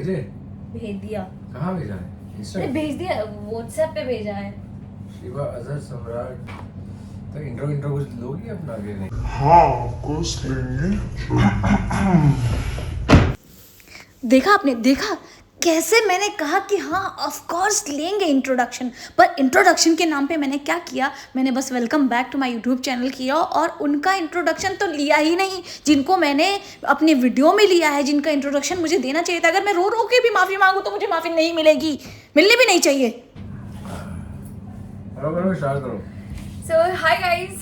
भेजे? भेज दिया। कहाँ भेजा है? अरे भेज दिया, व्हाट्सएप पे भेजा है। शिवा अजहर सम्राट तो इंट्रो कुछ लोगी अपना आगे नहीं? देखा आपने, देखा कैसे मैंने कहा कि हाँ ऑफ कोर्स लेंगे इंट्रोडक्शन, पर इंट्रोडक्शन के नाम पे मैंने क्या किया, मैंने बस welcome back to my YouTube channel किया और उनका इंट्रोडक्शन तो लिया ही नहीं जिनको मैंने अपने वीडियो में लिया है, जिनका इंट्रोडक्शन मुझे देना चाहिए था। अगर मैं रो रो के भी माफ़ी मांगू तो मुझे माफ़ी नहीं मिलेगी, मिलनी भी नहीं चाहिए। करो स्टार्ट करो। सो हाय गाइस,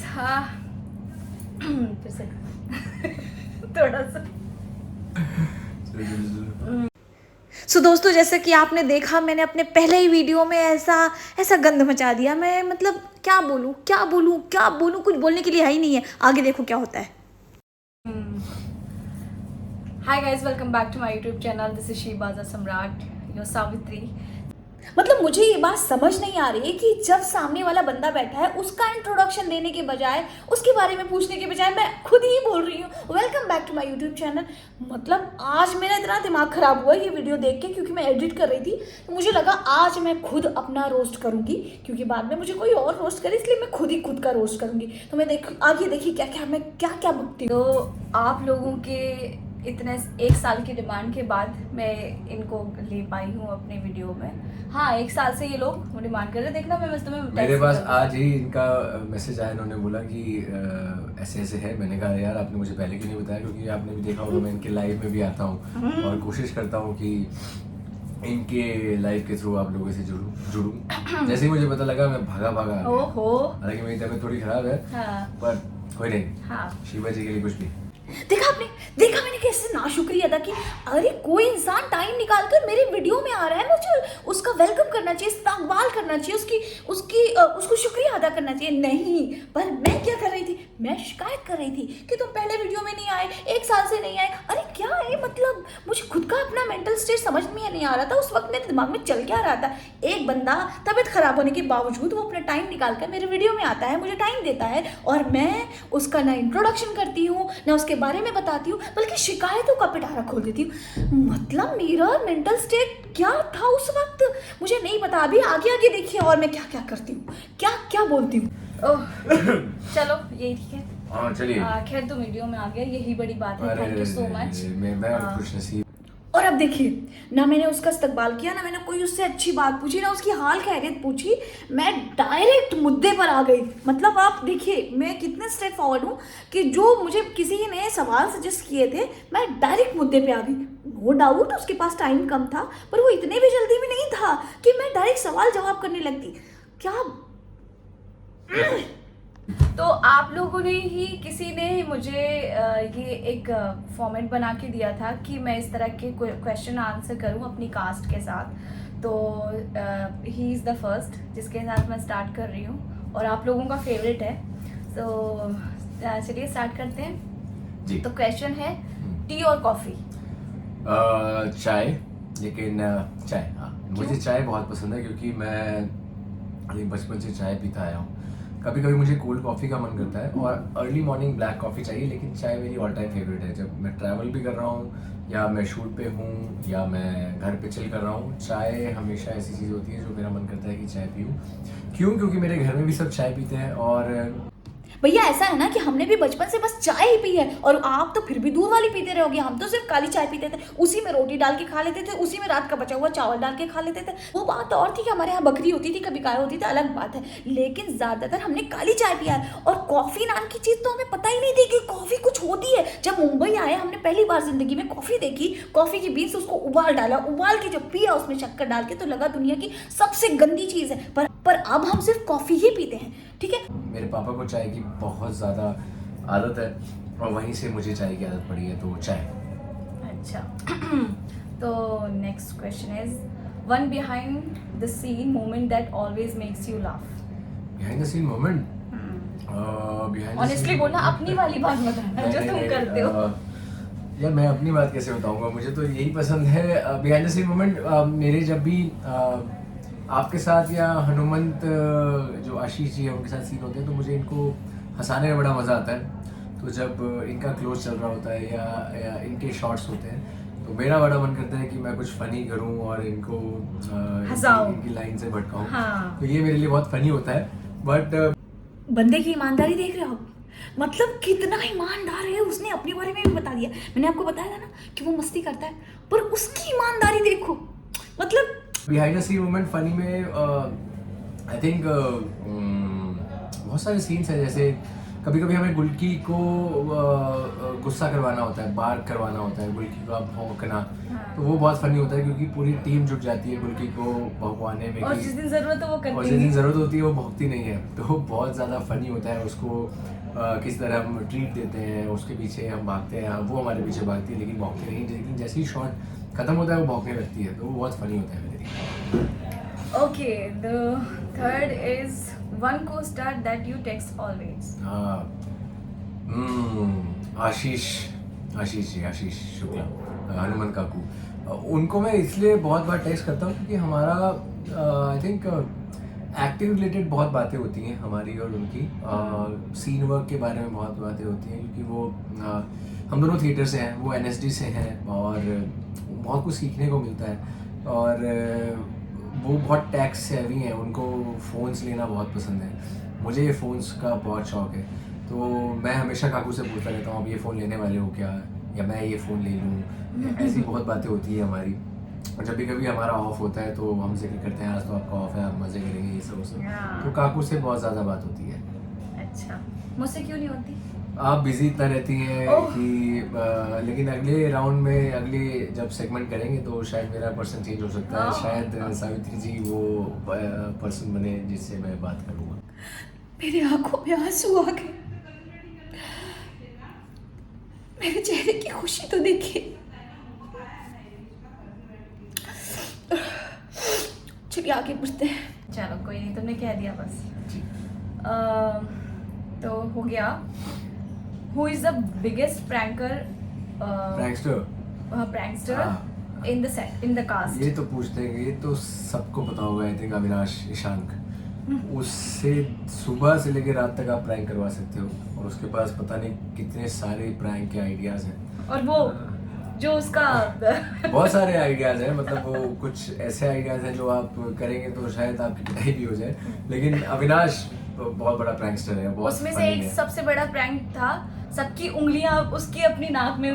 फिर से थोड़ा सा सो दोस्तों, जैसे कि आपने देखा मैंने अपने पहले ही वीडियो में ऐसा गंद मचा दिया। मैं मतलब क्या बोलूँ, कुछ बोलने के लिए है ही नहीं है। आगे देखो क्या होता है। Hi guys, welcome back to my YouTube channel. This is Shiva Azhar Samrat, your Savitri. मतलब मुझे ये बात समझ नहीं आ रही है कि जब सामने वाला बंदा बैठा है उसका इंट्रोडक्शन देने के बजाय, उसके बारे में पूछने के बजाय मैं खुद ही बोल रही हूँ welcome back to my YouTube channel. मतलब आज मेरा इतना दिमाग खराब हुआ ये वीडियो देख के, क्योंकि मैं एडिट कर रही थी तो मुझे लगा आज मैं खुद अपना रोस्ट करूँगी, क्योंकि बाद में मुझे कोई और रोस्ट करे, इसलिए मैं खुद का रोस्ट करूँगी। तो मैं आगे देखिए क्या बकती हूँ। तो आप लोगों के इतने 1 साल की डिमांड के बाद मैं इनको ले पाई हूँ अपने वीडियो में। हाँ, 1 साल से ये लोग डिमांड कर रहे, देखना मैं बस तुम्हें मेरे पास आज ही इनका मैसेज आया, इन्होंने बोला कि ऐसे है। मैंने कहा यार आपने मुझे पहले क्यों नहीं बताया, क्योंकि आपने भी देखा होगा मैं इनके लाइव में भी आता हूँ और कोशिश करता हूँ कि इनके लाइव के थ्रू आप लोगों से जुड़ूं। जैसे ही मुझे पता लगा मैं भागा हालांकि मेरी तबीयत थोड़ी खराब है। हाँ। पर कोई नहीं। हाँ। शिवा जी के लिए कुछ भी। देखा मैंने कैसे नाशुक्री अदा की। अरे कोई इंसान टाइम निकाल कर मेरे वीडियो में आ रहा है, मुझे उसका वेलकम करना चाहिए, इस्तकबाल करना चाहिए, उसको शुक्रिया अदा करना चाहिए। नहीं, पर मैं क्या कर रही थी, मैं शिकायत कर रही थी कि तुम पहले वीडियो में नहीं आए, 1 साल से नहीं आए। अरे क्या है, मतलब मुझे खुद का अपना मेंटल स्टेट समझ में नहीं आ रहा था। उस वक्त मेरे दिमाग में चल क्या रहा था। एक बंदा तबीयत खराब होने के बावजूद वो अपना टाइम निकाल कर मेरे वीडियो में आता है, मुझे टाइम देता है, और मैं उसका ना इंट्रोडक्शन करती हूँ ना उसके बारे में बताती हूँ, बल्कि शिकायतों का पिटारा खोल देती हूँ। मतलब मेरा मेंटल स्टेट क्या था उस वक्त मुझे नहीं पता। अभी आगे देखिए और मैं क्या करती हूँ, क्या बोलती हूँ। चलो यही ठीक है। हाँ चलिए। खैर तुम वीडियो में आ गया, यही बड़ी बात है। Thank you so much. मैं खुशनसीब। और अब देखिए, ना मैंने उसका इस्तकबाल किया, ना मैंने कोई उससे अच्छी बात पूछी, ना उसकी हाल खैरियत पूछी, मैं डायरेक्ट मुद्दे पर आ गई। मतलब आप देखिए मैं कितने स्ट्रेट फॉरवर्ड हूँ कि जो मुझे किसी ने सवाल सजेस्ट किए थे मैं डायरेक्ट मुद्दे पे आ गई। नो डाउट उसके पास टाइम कम था, पर वो इतने भी जल्दी भी नहीं था कि मैं डायरेक्ट सवाल जवाब करने लगती। क्या तो आप लोगों ने ही किसी ने मुझे ये एक फॉर्मेट बना के दिया था कि मैं इस तरह के क्वेश्चन आंसर करूं अपनी कास्ट के साथ। तो ही इज़ द फर्स्ट जिसके साथ मैं स्टार्ट कर रही हूं और आप लोगों का फेवरेट है। तो चलिए स्टार्ट करते हैं जी। तो क्वेश्चन है, टी और कॉफ़ी? चाय, लेकिन चाय। हाँ, मुझे चाय बहुत पसंद है क्योंकि मैं बचपन से चाय पीता आया हूँ। कभी कभी मुझे कोल्ड कॉफ़ी का मन करता है और अर्ली मॉर्निंग ब्लैक कॉफ़ी चाहिए, लेकिन चाय मेरी ऑल टाइम फेवरेट है। जब मैं ट्रैवल भी कर रहा हूँ या मैं शूट पे हूँ या मैं घर पे चिल कर रहा हूँ, चाय हमेशा ऐसी चीज़ होती है जो मेरा मन करता है कि चाय पीऊँ। क्योंकि मेरे घर में भी सब चाय पीते हैं। और भैया ऐसा है ना कि हमने भी बचपन से बस चाय ही पी है, और आप तो फिर भी दूध वाली पीते रहोगे। हम तो सिर्फ काली चाय पीते थे, उसी में रोटी डाल के खा लेते थे, उसी में रात का बचा हुआ चावल डाल के खा लेते थे। वो बात और थी कि हमारे यहाँ बकरी होती थी, कभी गाय होती थी, अलग बात है, लेकिन ज्यादातर हमने काली चाय पिया है। और कॉफी नाम की चीज तो हमें पता ही नहीं थी कि कॉफी कुछ होती है। जब मुंबई आए हमने पहली बार जिंदगी में कॉफी देखी, कॉफी की बीन्स, उसको उबाल डाला, उबाल के जब पिया उसमें शक्कर डाल के, तो लगा दुनिया की सबसे गंदी चीज है। पर अब हम सिर्फ कॉफी ही पीते हैं, ठीक है। मेरे पापा को चाय की बहुत ज़्यादा आदत है और वहीं से मुझे चाय की आदत पड़ी है, तो चाय। अच्छा तो next question is, one behind the scene moment that always makes you laugh? Behind the scene moment? Honestly बोलना, अपनी वाली बात बताना जो तुम करते हो। यार मैं अपनी बात कैसे बताऊंगा, मुझे तो यही पसंद है। बिहाइंड द सीन मोमेंट मेरे जब भी आपके साथ या हनुमंत जो आशीष जी है उनके साथ सीन होते हैं, तो मुझे इनको हंसाने में बड़ा मज़ा आता है। तो जब इनका क्लोज चल रहा होता है या इनके शॉट्स होते हैं, तो मेरा बड़ा मन करता है कि मैं कुछ फनी करूं और इनको हंसाऊं। इनकी लाइन से भटकाऊं। हाँ। तो ये मेरे लिए बहुत फनी होता है। बट बंदे की ईमानदारी देख रहे हो आप? मतलब कितना ईमानदार है, उसने अपने बारे में भी बता दिया। मैंने आपको बताया था ना कि वो मस्ती करता है, पर उसकी ईमानदारी देखो। मतलब behind the scene moment funny में आई थिंक बहुत सारे सीन्स हैं। जैसे कभी कभी हमें गुल्की को गुस्सा करवाना होता है, बार्क करवाना होता है, गुल्की को आप भौंकना। तो वो बहुत फनी होता है क्योंकि पूरी टीम जुट जाती है गुल्की को भौंकवाने में। और जिस दिन जरूरत है वो करती और है। जिस दिन ज़रूरत होती है वो भौंकती नहीं है। तो बहुत ज़्यादा फनी होता है। उसको किस तरह हम ट्रीट देते हैं, उसके पीछे हम भागते हैं, वो हमारे पीछे भागती है लेकिन भौंकती नहीं। लेकिन जैसे ही शॉट खत्म होता है वो भौंकने लगती है। तो वो बहुत फनी होता है मेरे लिए। Okay, the third is one co-star that you text always. Ashish Shukla, Hanuman काकू। उनको मैं इसलिए बहुत बार टेक्स्ट करता हूँ क्योंकि हमारा आई थिंक एक्टिंग रिलेटेड बहुत बातें होती हैं हमारी और उनकी। सीन वर्क के बारे में बहुत बातें होती हैं क्योंकि वो हम दोनों थिएटर से हैं, वो NSD से हैं और बहुत कुछ सीखने को मिलता है। और वो बहुत टैक्स सेवी हैं, उनको फ़ोन्स लेना बहुत पसंद है। मुझे ये फ़ोन्स का बहुत शौक है। तो मैं हमेशा काकू से पूछता रहता हूँ, आप ये फ़ोन लेने वाले हो क्या, या मैं ये फ़ोन ले लूँ। ऐसी बहुत बातें होती है हमारी। और जब भी कभी हमारा ऑफ होता है तो हम जिक्र करते हैं आज तो आपका ऑफ है, आप मज़े करेंगे, ये सब। तो काकू से बहुत ज़्यादा बात होती है। अच्छा, मुझसे क्यों नहीं होती? आप बिजी इतना रहती हैं कि लेकिन अगले राउंड में अगले जब सेगमेंट करेंगे तो शायद मेरा पर्सन चेंज हो सकता है। शायद सावित्री जी वो पर्सन बने जिससे मैं बात करूँगा। मेरे आंखों में आंसू आ गए। मेरे चेहरे की खुशी तो देखिए। चलिए आगे बढ़ते हैं। चलो कोई नहीं, तुमने कह दिया बस। जी। तो हो गया। Who is the biggest pranker? Prankster हाँ। in the cast? ये तो पूछते हैं, ये तो सबको पता होगा। आई थिंक अविनाश ईशांक, उससे सुबह से लेकर रात तक आप प्रैंक करवा सकते हो और उसके पास पता नहीं कितने सारे प्रैंक के आइडियाज हैं। और वो जो उसका बहुत सारे आइडियाज हैं। मतलब वो कुछ ऐसे आइडियाज हैं जो आप करेंगे तो शायद आपकी पिटाई भी हो जाए। लेकिन अविनाश बहुत बड़ा प्रैंकस्टर है, बहुत उसमें से funny एक है। सबसे बड़ा प्रैंक था, सबकी उंगलियां उसकी अपनी नाक में।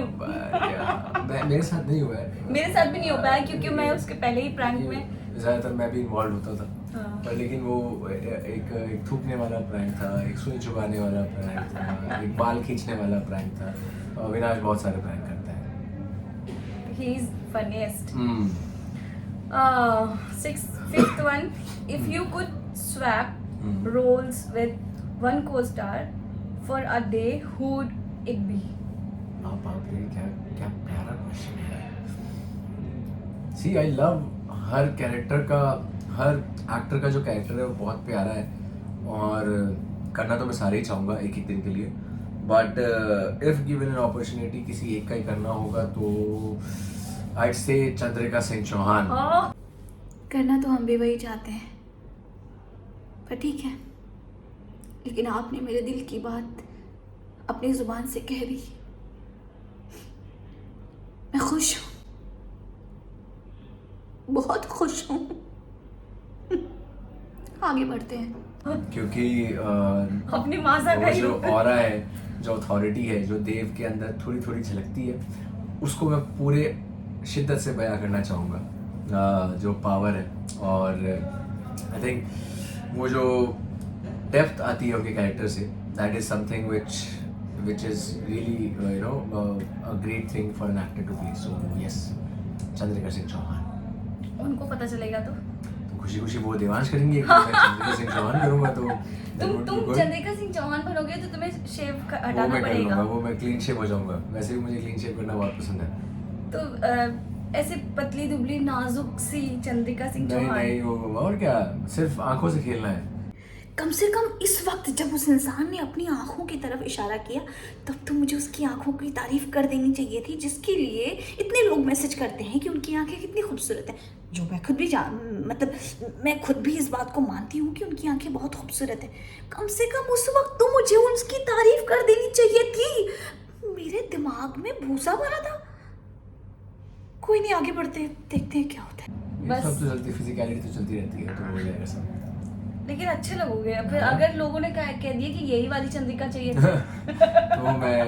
मेरे साथ नहीं हुआ है। मेरे साथ भी नहीं हो पाया क्योंकि मैं उसके पहले ही प्रैंक में ज़्यादातर मैं भी इन्वॉल्व होता था। हाँ। पर लेकिन वो एक थूकने वाला प्रैंक था, एक सुई चुबाने वाला प्रैंक था, एक बाल खींचने वाला प्रैंक था। अविनाश बहुत सारे प्रैंक करता है। He is funniest. Fifth one, if you could swap roles with one co-star for a day, who would it be? बाप रे, क्या क्या प्यारा क्वेश्चन है। सी आई लव हर कैरेक्टर का, हर एक्टर का जो कैरेक्टर है वो बहुत प्यारा है और करना तो मैं सारे ही चाहूँगा एक एक दिन के लिए। But if given an opportunity किसी एक का ही करना होगा तो आई से चंद्रिका सिंह चौहान। करना तो हम भी वही चाहते हैं, पर ठीक है, लेकिन आपने मेरे दिल की बात अपनी जुबान से कह दी। मैं खुश हूँ, बहुत खुश हूँ। आगे बढ़ते हैं क्योंकि अपनी माजा का वो ही जो ऑरा है, जो अथॉरिटी है, जो देव के अंदर थोड़ी थोड़ी झलकती है, उसको मैं पूरे शिद्दत से बयां करना चाहूँगा। जो पावर है और आई थिंक वो जो डेप्थ आती है उनके कैरेक्टर से, that is something which is really a great thing for an actor to play. So yes, Chandrika Singh Chauhan. उनको पता चलेगा तो खुशी खुशी वो देवांश करेंगे कि मैं चंद्रिका सिंह चौहान करूँगा। तो तुम चंद्रिका सिंह चौहान बनोगे तो तुम्हें शेव वो हटाना मैं कर लूँगा, पड़ेगा। वो मैं क्लीन शेव हो जाऊँगा। वैसे भी मुझे क्लीन शेव करना बहुत पसंद है। तो ऐसे पतली दुबली नाजुक सी चंद्रिका सिंह नहीं चौहान। नहीं, वो और क्या, सिर्फ आंखों से खेलना है। कम से कम इस वक्त जब उस इंसान ने अपनी आंखों की तरफ इशारा किया तब तो मुझे उसकी आंखों की तारीफ कर देनी चाहिए थी, जिसके लिए इतने लोग मैसेज करते हैं कि उनकी आंखें कितनी खूबसूरत हैं। जो मैं खुद भी मतलब मैं खुद भी इस बात को मानती हूँ कि उनकी आंखें बहुत खूबसूरत हैं। कम से कम उस वक्त तो मुझे उसकी तारीफ कर देनी चाहिए थी। मेरे दिमाग में भूसा भरा था। कोई नहीं, आगे बढ़ते हैं, देखते हैं क्या होता है। ये सब तो चलती, फिजिकलिटी तो चलती रहती है, तो हो जाएगा सब। लेकिन अच्छे लगोगे फिर अगर लोगों ने कह दिया कि यही वाली चंद्रिका चाहिए तो मैं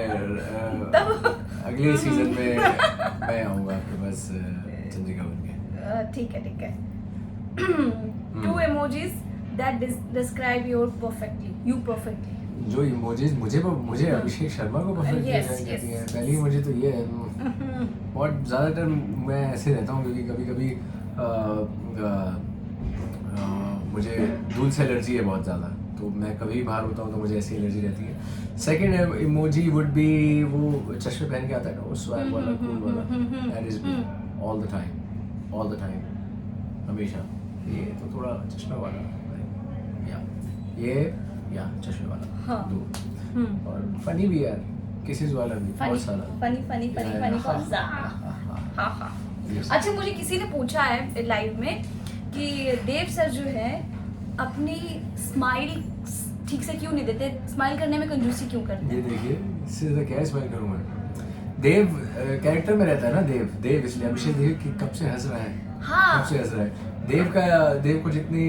अगले सीजन में मैं आऊँगा आपके पास चंद्रिका बन के। ठीक है। 2 emojis that describe you perfectly. जो इमोजीज मुझे अभिषेक शर्मा को परफेक्ट Yes, डिजाइन करती yes. हैं। पहली मुझे तो ये है, बहुत ज़्यादातर मैं ऐसे रहता हूँ क्योंकि कभी मुझे धूल से एलर्जी है बहुत ज़्यादा, तो मैं कभी बाहर होता हूँ तो मुझे ऐसी एलर्जी रहती है। सेकेंड इमोजी वुड बी वो चश्मे पहन के आता है ना, वो स्वैग वाला, कूल वाला, that is me all the time, हमेशा। ये तो थोड़ा चश्मे वाला या चश्मे वाला, हाँ। दो। और फनी भी यार, किसीज वाला भी बहुत सारा फनी कौन सा? हाँ। अच्छा, मुझे किसी ने पूछा है लाइव में कि देव सर जो है अपनी स्माइल ठीक से क्यों नहीं देते, स्माइल करने में कंजूसी क्यों करते हैं? ये देखिए, इससे ज़्यादा क्या स्माइल करूँ मैं? देव कैरेक्टर में रहता है ना, देव इसलिए अभिषेक देखिए कि कब से हंस रहा है। हाँ। कब से हंस रहा है। देव को जितनी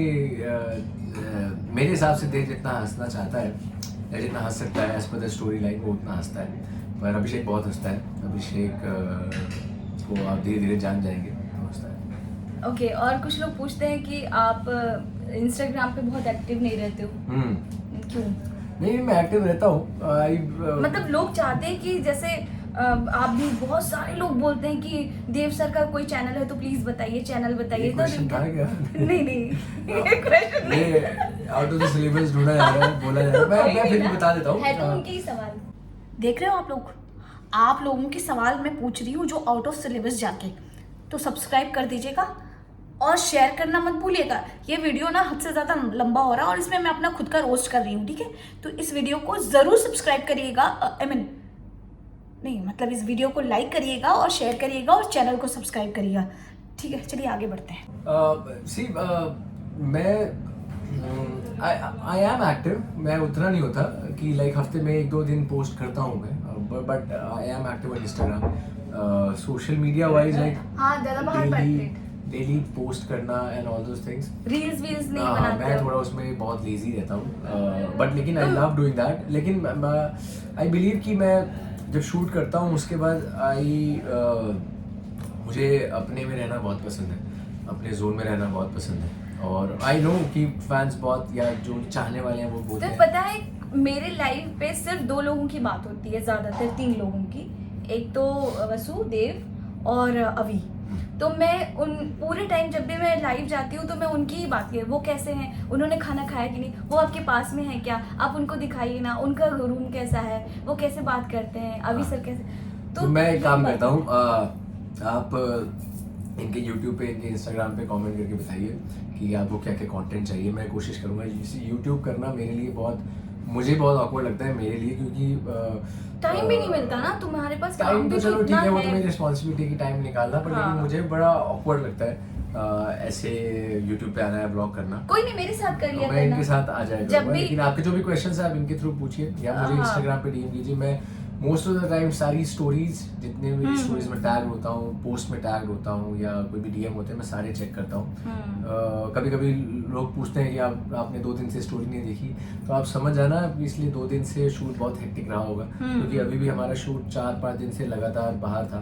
मेरे हिसाब से देव जितना हंसना चाहता है या जितना हंस सकता है as per the story line, वो उतना हंसता है। पर अभिषेक बहुत हंसता है। अभिषेक को आप धीरे धीरे जान जाएंगे, तो हंसता है। ओके, और कुछ लोग पूछते हैं कि आप इंस्टाग्राम पे बहुत एक्टिव नहीं रहते हो, क्यों? नहीं, मैं एक्टिव रहता हूँ। मतलब लोग चाहते हैं कि जैसे आप भी, बहुत सारे लोग बोलते हैं कि देव सर का कोई चैनल है तो प्लीज बताइए, चैनल बताइए। तो क्वेश्चन था क्या? नहीं ये क्वेश्चन नहीं, ये आउट ऑफ द सिलेबस ढूंढा जा रहा है, बोला जा रहा है। मैं फिर भी बता देता हूँ। है तो उनके ही सवाल। देख रहे हो आप लोगों के सवाल मैं पूछ रही हूँ जो आउट ऑफ सिलेबस जाके, तो सब्सक्राइब कर दीजिएगा और शेयर करना मत भूलिएगा। ये वीडियो ना हद से ज़्यादा लंबा हो रहा है और इसमें मैं अपना खुद का रोस्ट कर रही हूँ, ठीक है? तो इस वीडियो को ज़रूर सब्सक्राइब करिएगा, मतलब इस वीडियो को लाइक करिएगा और शेयर करिएगा और चैनल को सब्सक्राइब करिएगा, ठीक है? चलिए आगे बढ़ते हैं। मैं आई एम एक्टिव। मैं उतना नहीं होता कि लाइक हफ्ते में 1-2 दिन पोस्ट करता हूँ मैं, but I am active on Instagram. Social media wise like हाँ, ज़्यादा बाहर पड़ते, डेली पोस्ट करना and all those things. Reels नहीं बनाते? मैं थोड़ा उसमें बहुत लेजी रहता हूँ, बट लेकिन आई लव डूइंग दैट। लेकिन आई बिलीव कि मैं जब शूट करता हूँ उसके बाद मुझे अपने में रहना बहुत पसंद है, अपने जोन में रहना बहुत पसंद है। और आई नो कि फैंस बहुत, या जो चाहने वाले हैं वो बोलते हैं। पता है, मेरे लाइव पे सिर्फ 2 लोगों की बात होती है, ज़्यादातर 3 लोगों की। एक तो वसु, देव और अभी। तो मैं उन पूरे टाइम जब भी मैं लाइव जाती हूँ तो मैं उनकी ही बात की, वो कैसे हैं, उन्होंने खाना खाया कि नहीं, वो आपके पास में है क्या, आप उनको दिखाइए ना, उनका रूम कैसा है, वो कैसे बात करते हैं, अभी सर कैसे। तो मैं एक काम करता हूँ, आप इनके YouTube पे, इनके Instagram पे कमेंट करके बताइए कि आपको क्या क्या कंटेंट चाहिए। मैं कोशिश करूँगा। YouTube करना मेरे लिए मुझे बहुत ऑकवर्ड लगता है मेरे लिए, क्योंकि टाइम भी नहीं मिलता ना तुम्हारे पास। टाइम तो चलो ठीक है, वो तो मेरी रिस्पॉन्सिबिलिटी की टाइम निकालना, पर लेकिन मुझे बड़ा ऑकवर्ड लगता है ऐसे YouTube पे आना है, ब्लॉग करना। कोई नहीं, मेरे साथ कर लिया, मैं इनके साथ आ जाएगा जब भी। लेकिन आपके जो भी क्वेश्चंस है आप इनके थ्रू पूछिए या मुझे Instagram पे DM कीजिए। मैं मोस्ट ऑफ द टाइम सारी स्टोरीज, जितने भी स्टोरीज में टैग होता हूँ, पोस्ट में टैग होता हूँ, या कोई भी DM होते हैं, मैं सारे चेक करता हूँ। कभी कभी लोग पूछते हैं कि आपने 2 दिन से स्टोरी नहीं देखी, तो आप समझ जाना इसलिए 2 दिन से शूट बहुत हेक्टिक रहा होगा, क्योंकि अभी भी हमारा शूट 4-5 दिन से लगातार बाहर था,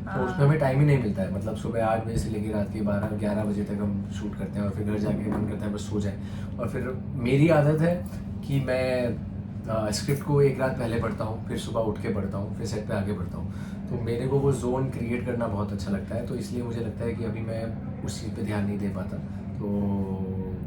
तो उसमें हमें टाइम ही नहीं मिलता है। मतलब सुबह 8 बजे से लेकर रात के 12-11 बजे तक हम शूट करते हैं और फिर घर जाके मन करता है बस सो जाए। और फिर मेरी आदत है कि मैं स्क्रिप्ट को एक रात पहले पढ़ता हूँ, फिर सुबह उठ के पढ़ता हूँ, फिर सेट पे आके पढ़ता हूँ। तो मेरे को वो जोन क्रिएट करना बहुत अच्छा लगता है, तो इसलिए मुझे लगता है कि अभी मैं उस चीज़ पे ध्यान नहीं दे पाता, तो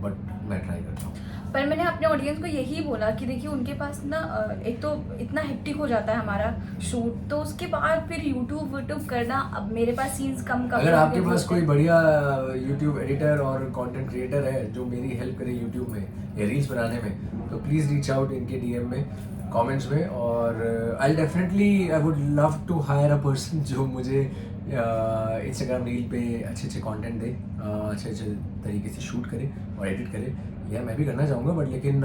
बट मैं ट्राई करता हूँ। पर मैंने अपने ऑडियंस को यही बोला कि देखिए उनके पास ना एक तो इतना हेक्टिक हो जाता है हमारा शूट, तो उसके बाद फिर यूट्यूब करना, अब मेरे पास सीन्स कम अगर आपके पास कोई बढ़िया यूट्यूब एडिटर और कंटेंट क्रिएटर है जो मेरी हेल्प करे यूट्यूब में या रील्स बनाने में, तो प्लीज़ रीच आउट इनके DM में, कमेंट्स में। और I would love to hire a person जो मुझे इंस्टाग्राम रील पे अच्छे कंटेंट दे, अच्छे तरीके से शूट करे और एडिट करे, या मैं भी करना चाहूँगा, बट लेकिन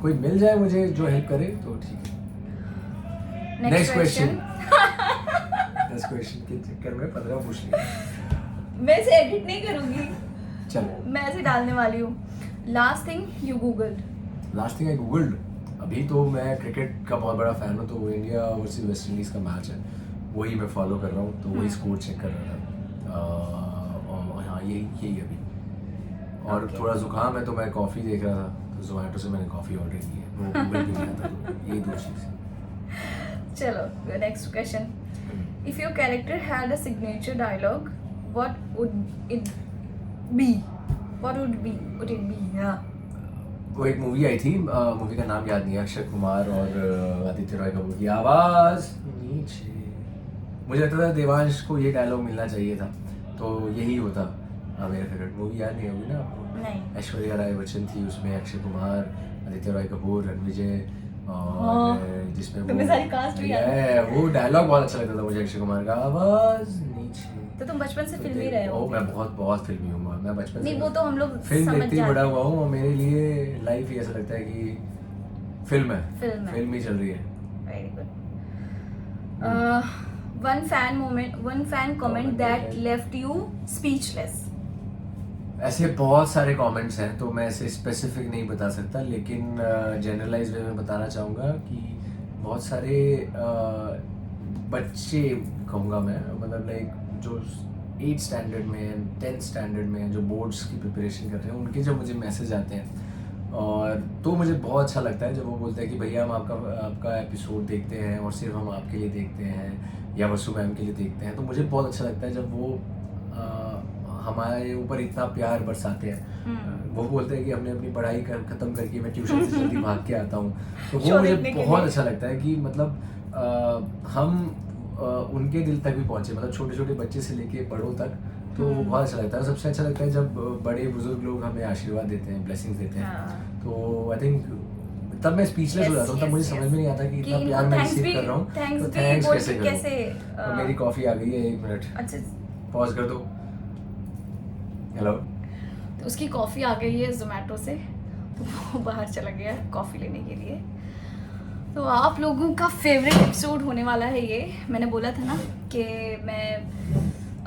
कोई मिल जाए मुझे जो हेल्प करे तो ठीक है। Next question. 10 क्वेश्चन के चक्कर में 15 पूछ लिए। मैं इसे एडिट नहीं करूंगी, चलो मैं ऐसे डालने वाली हूँ। Last thing you googled. Last thing I googled, अभी तो मैं क्रिकेट का बहुत बड़ा फैन हूँ, तो इंडिया वर्सेस वेस्ट इंडीज़ का मैच है, वही मैं फॉलो कर रहा हूँ, तो वही स्कोर चेक कर रहा था। और हाँ यही अभी। और Okay. थोड़ा जुकाम है तो मैं कॉफ़ी देख रहा था, तो जोमेटो से मैंने कॉफ़ी ऑर्डर की है, वो गूगल भी नहीं आता, तो ये 2 चीज़। चलो next question. If your character had a signature dialogue, what would it be? हाँ। वो एक मूवी आई थी, मूवी का नाम याद नहीं है, अक्षय कुमार और आदित्य रॉय कपूर की, आवाज़ नीचे। मुझे लगता था देवांश को ये डायलॉग मिलना चाहिए था, तो यही होता। मेरा फेवरेट मूवी याद नहीं होगी ना आपको? नहीं। ऐश्वर्या राय बच्चन थी उसमें, अक्षय कुमार, आदित्य रॉय कपूर, रणविजय, हाँ। और जिसमें तुम्हें सारी cast भी याद है। वो डायलॉग बहुत अच्छा लगता था मुझे, अक्षय कुमार का, आवाज़ नीचे। तो तुम बचपन से फिल्मी रहे हो? मैं बहुत फिल्मी हूँ मैं बचपन से। नहीं, वो तो हम लोग फिल्म समझ देखते ही जाते बड़ा हैं। हुआ हूँ, और मेरे लिए लाइफ ही ऐसा लगता है कि फिल्म है, फिल्म ही चल रही है। Very good. One fan comment that left you speechless. ऐसे बहुत सारे कमेंट्स हैं, तो मैं ऐसे स्पेसिफिक नहीं बता सकता, लेकिन जनरलाइज वे में बताना चाहूँगा कि बहुत सारे बच्चे कहूँगा मैं, मतलब लाइक जो 8th स्टैंडर्ड में 10th स्टैंडर्ड में जो बोर्ड्स की प्रिपरेशन कर रहे हैं, उनके जब मुझे मैसेज आते हैं, और तो मुझे बहुत अच्छा लगता है जब वो बोलते हैं कि भैया हम आपका एपिसोड देखते हैं और सिर्फ हम आपके लिए देखते हैं, या वसु मैम के लिए देखते हैं, तो मुझे बहुत अच्छा लगता है जब वो हमारे ऊपर इतना प्यार बरसाते हैं। वो बोलते हैं कि हमने अपनी पढ़ाई ख़त्म करके मैं ट्यूशन से जल्दी भाग के आता हूँ, तो वो मुझे बहुत अच्छा लगता है कि मतलब हम उनके दिल तक भी पहुँचे, मतलब छोटे छोटे बच्चे से लेके बड़ों तक, तो बहुत अच्छा लगता है। सबसे अच्छा लगता है जब बड़े बुजुर्ग लोग हमें आशीर्वाद देते हैं, ब्लेसिंग्स देते हैं, तो आई थिंक तब मैं स्पीचलेस हो जाता हूँ, तब मुझे समझ में नहीं आता कि इतना प्यार मैं रिसीव कर रहा हूँ, तो थैंक्स कैसे करूँ। तो मेरी कॉफ़ी आ गई है, 1 मिनट अच्छा पॉज कर दो। हेलो। तो उसकी कॉफ़ी आ गई है जोमेटो से, तो वो बाहर चला गया है कॉफ़ी लेने के लिए। तो आप लोगों का फेवरेट एपिसोड होने वाला है ये। मैंने बोला था ना कि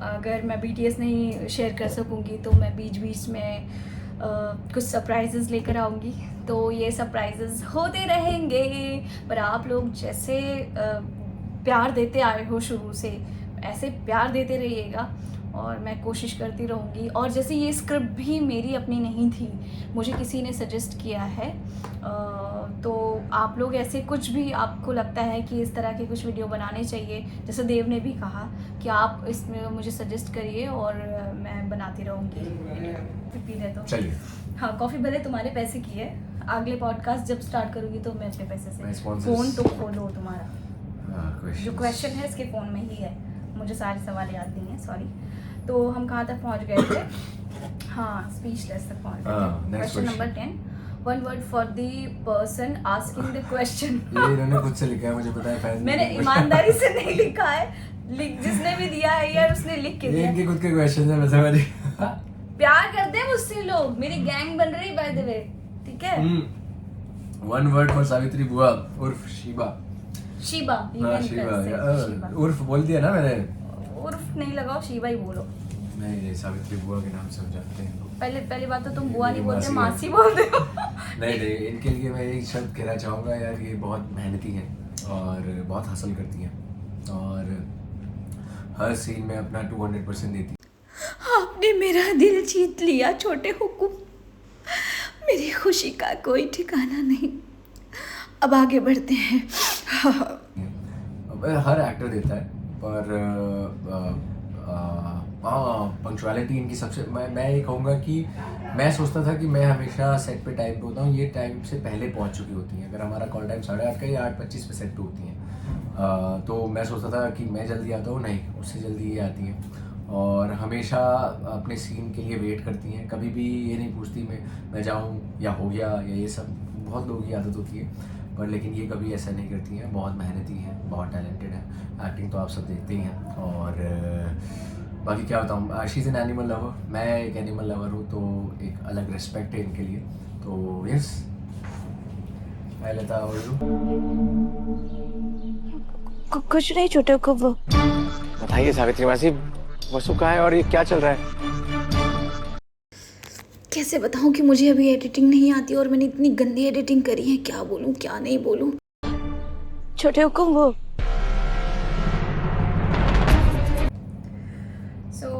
अगर मैं BTS नहीं शेयर कर सकूँगी तो मैं बीच बीच में कुछ सरप्राइजेस लेकर आऊँगी, तो ये सरप्राइजेस होते रहेंगे। पर आप लोग जैसे प्यार देते आए हो शुरू से, ऐसे प्यार देते रहिएगा, और मैं कोशिश करती रहूँगी। और जैसे ये स्क्रिप्ट भी मेरी अपनी नहीं थी, मुझे किसी ने सजेस्ट किया है, तो आप लोग ऐसे कुछ भी आपको लगता है कि इस तरह के कुछ वीडियो बनाने चाहिए, जैसे देव ने भी कहा कि आप इसमें मुझे सजेस्ट करिए और मैं बनाती रहूँगी। पी रहे तो चलिए। हाँ, कॉफ़ी भले तुम्हारे पैसे की है, अगले पॉडकास्ट जब स्टार्ट करूँगी तो मैं अपने पैसे से। Sponsors। फ़ोन तो खोलो तुम्हारा, जो क्वेश्चन है इसके फ़ोन में ही है, मुझे सारे सवाल याद नहीं है, सॉरी। तो हम कहाँ तक पहुँच गए थे? हाँ, स्पीचलेस तक पहुँच गए थे। Question number 10, one word for the person asking the question। ये इन्होंने खुद से लिखा है, मुझे पता है फैन। मैंने ईमानदारी से नहीं लिखा है, जिसने भी दिया है यार उसने लिख के दिया। इनके खुद के क्वेश्चन है, मैं समझ। प्यार करते हैं मुझसे लोग, मेरी गैंग बन रही बाय द वे, ठीक है। One word for सावित्री बुआ उर्फ शीबा। शीबा, हाँ शीबा, उर्फ बोल दिया ना मैंने। उर्फ नहीं लगाओ, शीबा ही बोलो। नहीं, सावित्री बुआ के नाम से समझाते हैं लोग। पहली बात तो तुम बुआ नहीं बोलते, मासी मासी बोलते हो। नहीं, इनके लिए मैं एक शब्द कहना चाहूँगा यार, ये बहुत मेहनती हैं और बहुत हासिल करती हैं, और हर सीन में अपना 200% देती हैं। आपने मेरा दिल जीत लिया छोटे हुकुम, मेरी खुशी का कोई ठिकाना नहीं। अब आगे बढ़ते हैं। हर एक्टर देता है, पर पंक्चुअलिटी इनकी सबसे, मैं ये कहूँगा कि मैं सोचता था कि मैं हमेशा सेट पे टाइम पे होता हूँ, ये टाइम से पहले पहुँच चुकी होती हैं। अगर हमारा कॉल टाइम 8:30 का या 8:25 पे सेट पे होती हैं, तो मैं सोचता था कि मैं जल्दी आता हूँ, नहीं, उससे जल्दी ये आती हैं, और हमेशा अपने सीन के लिए वेट करती हैं। कभी भी ये नहीं पूछती मैं जाऊँ या हो गया, या ये सब बहुत लोगों की आदत होती है, पर लेकिन ये कभी ऐसा नहीं करती हैं। बहुत मेहनती हैं, बहुत टैलेंटेड हैं, एक्टिंग तो आप सब देखते ही हैं। और बाकी क्या बताऊँ, she is an animal lover, मैं एक एनिमल लवर हूँ, तो एक अलग रिस्पेक्ट है इनके लिए। तो यस, मैं लेता हूँ। कुछ नहीं छोटे को वो बताइए सावित्री मासी, वसु कहाँ है और ये क्या चल रहा है? कैसे बताऊं कि मुझे अभी एडिटिंग नहीं आती और मैंने इतनी गंदी एडिटिंग करी है, क्या बोलूं क्या नहीं बोलूं। छोटे हुकुम वो। सो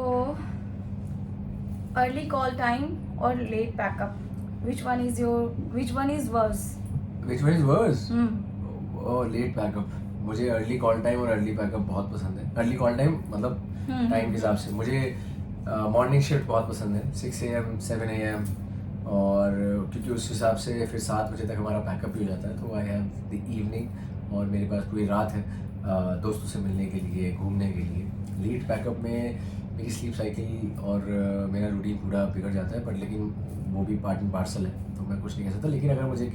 अर्ली कॉल टाइम और late packup, which one is worse? Which one is worse? Oh, late packup. मुझे अर्ली कॉल टाइम और अर्ली पैकअप बहुत पसंद है। अर्ली कॉल टाइम मतलब टाइम के हिसाब से मुझे मॉर्निंग शिफ्ट बहुत पसंद है, 6 AM 7 AM, और क्योंकि उस हिसाब से फिर 7 बजे तक हमारा पैकअप भी हो जाता है, तो आई हैव द इवनिंग और मेरे पास पूरी रात है दोस्तों से मिलने के लिए, घूमने के लिए। लेट पैकअप में मेरी स्लीप साइकिल और मेरा रूटीन पूरा बिगड़ जाता है, बट लेकिन वो भी पार्ट एंड पार्सल है, तो मैं कुछ नहीं कह सकता। लेकिन अगर मुझे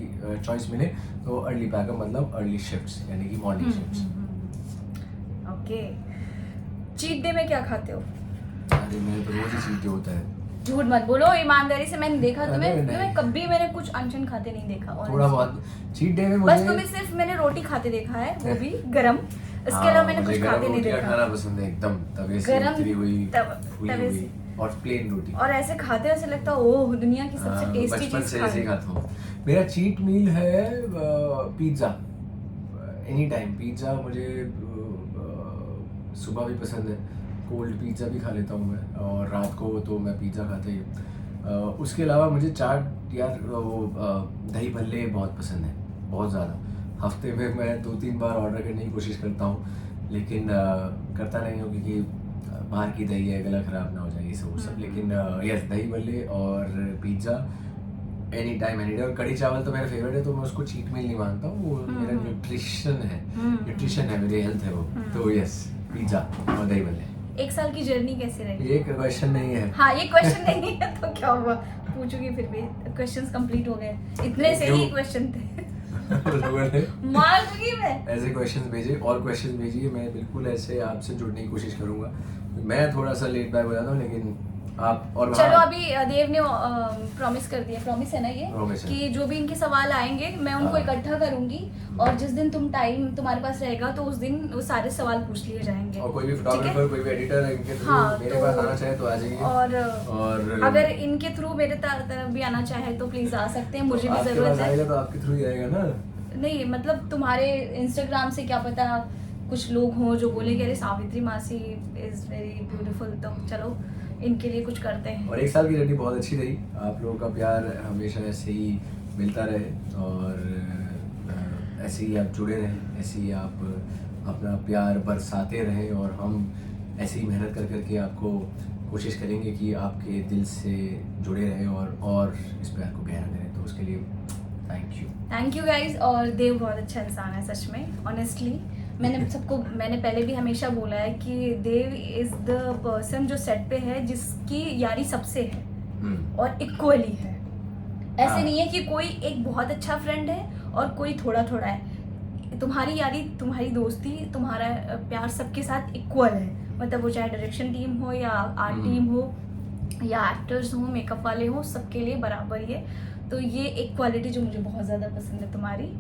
चॉइस मिले तो अर्ली पैकअप मतलब अर्ली शिफ्ट्स, यानी कि morning shifts. Okay. Cheat day में क्या खाते हो? अरे मेरे तो रोज ही चीट डे होता है। झूठ मत बोलो, ईमानदारी से। मैंने देखा नहीं। तुम्हें कभी मैंने कुछ अनशन खाते नहीं देखा। थोड़ा बहुत चीट डे में मुझे बस तुम्हें सिर्फ मैंने रोटी खाते देखा है, वो भी गरम। इसके अलावा मैंने कुछ खाते नहीं देखा। खाना पसंद है एकदम, तवे से उतरी हुई, फूली हुई और प्लेन रोटी। और ऐसे खाते ऐसे लगता है ओह दुनिया की सबसे टेस्टी चीज। बचपन से ऐसे ही खाता हूँ। मेरा चीट मील है पिज्ज़ा, एनी टाइम पिज्ज़ा। मुझे सुबह भी पसंद है, कोल्ड पिज्ज़ा भी खा लेता हूँ मैं, और रात को तो मैं पिज़्ज़ा खाता ही हूँ। उसके अलावा मुझे चाट यार वो दही भल्ले बहुत पसंद है, बहुत ज़्यादा। हफ्ते में मैं 2-3 बार ऑर्डर करने की कोशिश करता हूँ, लेकिन करता नहीं हूँ क्योंकि बाहर की दही है, गला ख़राब ना हो जाए, ये सब। लेकिन यस, दही भल्ले और pizza any time any day. और कढ़ी चावल तो मेरा फेवरेट है, तो मैं उसको चीट मील नहीं मानता हूँ, वो मेरा न्यूट्रिशन है, मेरी हेल्थ है वो। तो यस, पिज़्ज़ा और दही भल्ले। 1 साल की जर्नी कैसी रही? ये क्वेश्चन नहीं है। हाँ, ये क्वेश्चन नहीं है तो क्या हुआ, पूछूंगी फिर भी। क्वेश्चंस कंप्लीट हो गए, इतने से ही क्वेश्चन थे। लोगों ने मार दूंगी मैं। ऐसे क्वेश्चंस भेजे और क्वेश्चंस भेजिए, मैं बिल्कुल ऐसे आपसे जुड़ने की कोशिश करूंगा। मैं थोड़ा सा लेट बैक हो जाता हूँ, लेकिन आप और चलो अभी देव ने प्रॉमिस कर दिया, प्रॉमिस है ना ये, कि जो भी इनके सवाल आएंगे मैं उनको इकट्ठा करूंगी, और जिस दिन तुम्हारे पास रहेगा तो उस दिन वो सारे सवाल पूछ लिए जाएंगे। और कोई भी फोटोग्राफर, कोई भी एडिटर इनके थ्रू मेरे पास आना चाहे तो आ जाइए। और अगर इनके थ्रू मेरे तरफ भी आना चाहे तो प्लीज आ सकते हैं, मुझे भी जरूरत है। तो आपके थ्रू ही आएगा ना? नहीं मतलब तुम्हारे इंस्टाग्राम से क्या पता कुछ लोग हों जो बोले कि अरे सावित्री मासी इज वेरी ब्यूटीफुल, तो चलो इनके लिए कुछ करते हैं। और 1 साल की जर्नी बहुत अच्छी रही, आप लोगों का प्यार हमेशा ऐसे ही मिलता रहे, और ऐसे ही आप जुड़े रहें, ऐसे ही आप अपना प्यार बरसाते रहें, और हम ऐसे ही मेहनत कर करके आपको कोशिश करेंगे कि आपके दिल से जुड़े रहें और इस प्यार को गहरा करें। तो उसके लिए थैंक यू गाइज। और देव बहुत अच्छा इंसान है सच में, ऑनेस्टली। मैंने पहले भी हमेशा बोला है कि देव इज द पर्सन जो सेट पे है जिसकी यारी सबसे है और इक्वली है। ऐसे नहीं है कि कोई एक बहुत अच्छा फ्रेंड है और कोई थोड़ा थोड़ा है। तुम्हारी यारी, तुम्हारी दोस्ती, तुम्हारा प्यार सबके साथ इक्वल है। मतलब वो चाहे डायरेक्शन टीम हो या आर्ट टीम हो या एक्टर्स हो, मेकअप वाले हो, सबके लिए बराबर ही है। तो ये एक क्वालिटी जो मुझे बहुत ज़्यादा पसंद है तुम्हारी।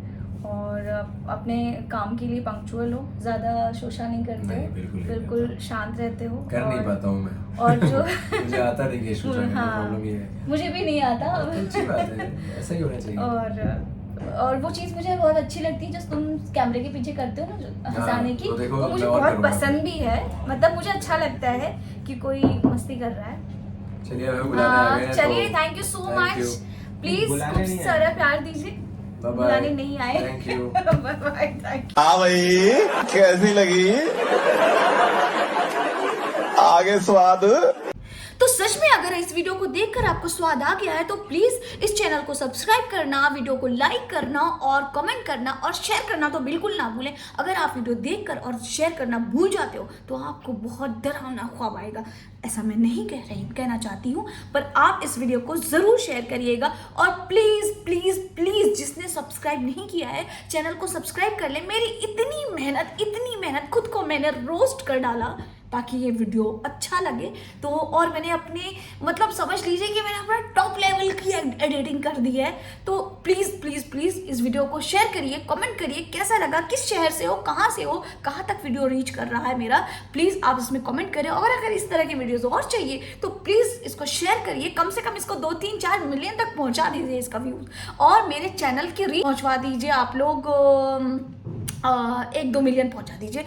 और अपने काम के लिए पंक्चुअल हो, ज़्यादा शोशा नहीं करते हो, बिल्कुल शांत रहते हो। कर नहीं पाता हूँ मैं। और जो मुझे आता नहीं कि शोशा करना, प्रॉब्लम ये है। मुझे भी नहीं आता। अच्छी बात है, ऐसा ही होना चाहिए। और वो चीज़ मुझे बहुत अच्छी लगती है जो तुम कैमरे के पीछे करते हो ना, जो हंसाने की, वो मुझे बहुत पसंद भी है। मतलब मुझे अच्छा लगता है कि कोई मस्ती कर रहा है। चलिए, thank you so much. Please खूब सारा प्यार दीजिए। बुलाने नहीं आए। Thank you. Bye bye. Thank you. हाँ भाई, कैसी लगी आगे स्वाद? तो सच में अगर इस वीडियो को देखकर आपको स्वाद आ गया है तो प्लीज इस चैनल को सब्सक्राइब करना, वीडियो को लाइक करना और कमेंट करना और शेयर करना तो बिल्कुल ना भूलें। अगर आप वीडियो देखकर और शेयर करना भूल जाते हो तो आपको बहुत डरावना ख्वाब आएगा। ऐसा मैं नहीं कहना चाहती हूँ, पर आप इस वीडियो को जरूर शेयर करिएगा। और प्लीज प्लीज प्लीज जिसने सब्सक्राइब नहीं किया है चैनल को सब्सक्राइब कर ले। मेरी इतनी मेहनत खुद को मैंने रोस्ट कर डाला ताकि ये वीडियो अच्छा लगे। तो और मैंने अपने मतलब समझ लीजिए कि मैंने अपना टॉप लेवल की एडिटिंग कर दी है। तो प्लीज़ प्लीज़ प्लीज़ इस वीडियो को शेयर करिए, कमेंट करिए कैसा लगा, किस शहर से हो, कहाँ से हो, कहाँ तक वीडियो रीच कर रहा है मेरा, प्लीज़ आप इसमें कमेंट करें। और अगर इस तरह की वीडियोस और चाहिए तो प्लीज़ इसको शेयर करिए, कम से कम इसको 2-3-4 मिलियन तक पहुँचा दीजिए इसका व्यूज़, और मेरे चैनल की रीच पहुँचवा दीजिए आप लोग, 1-2 मिलियन पहुँचा दीजिए।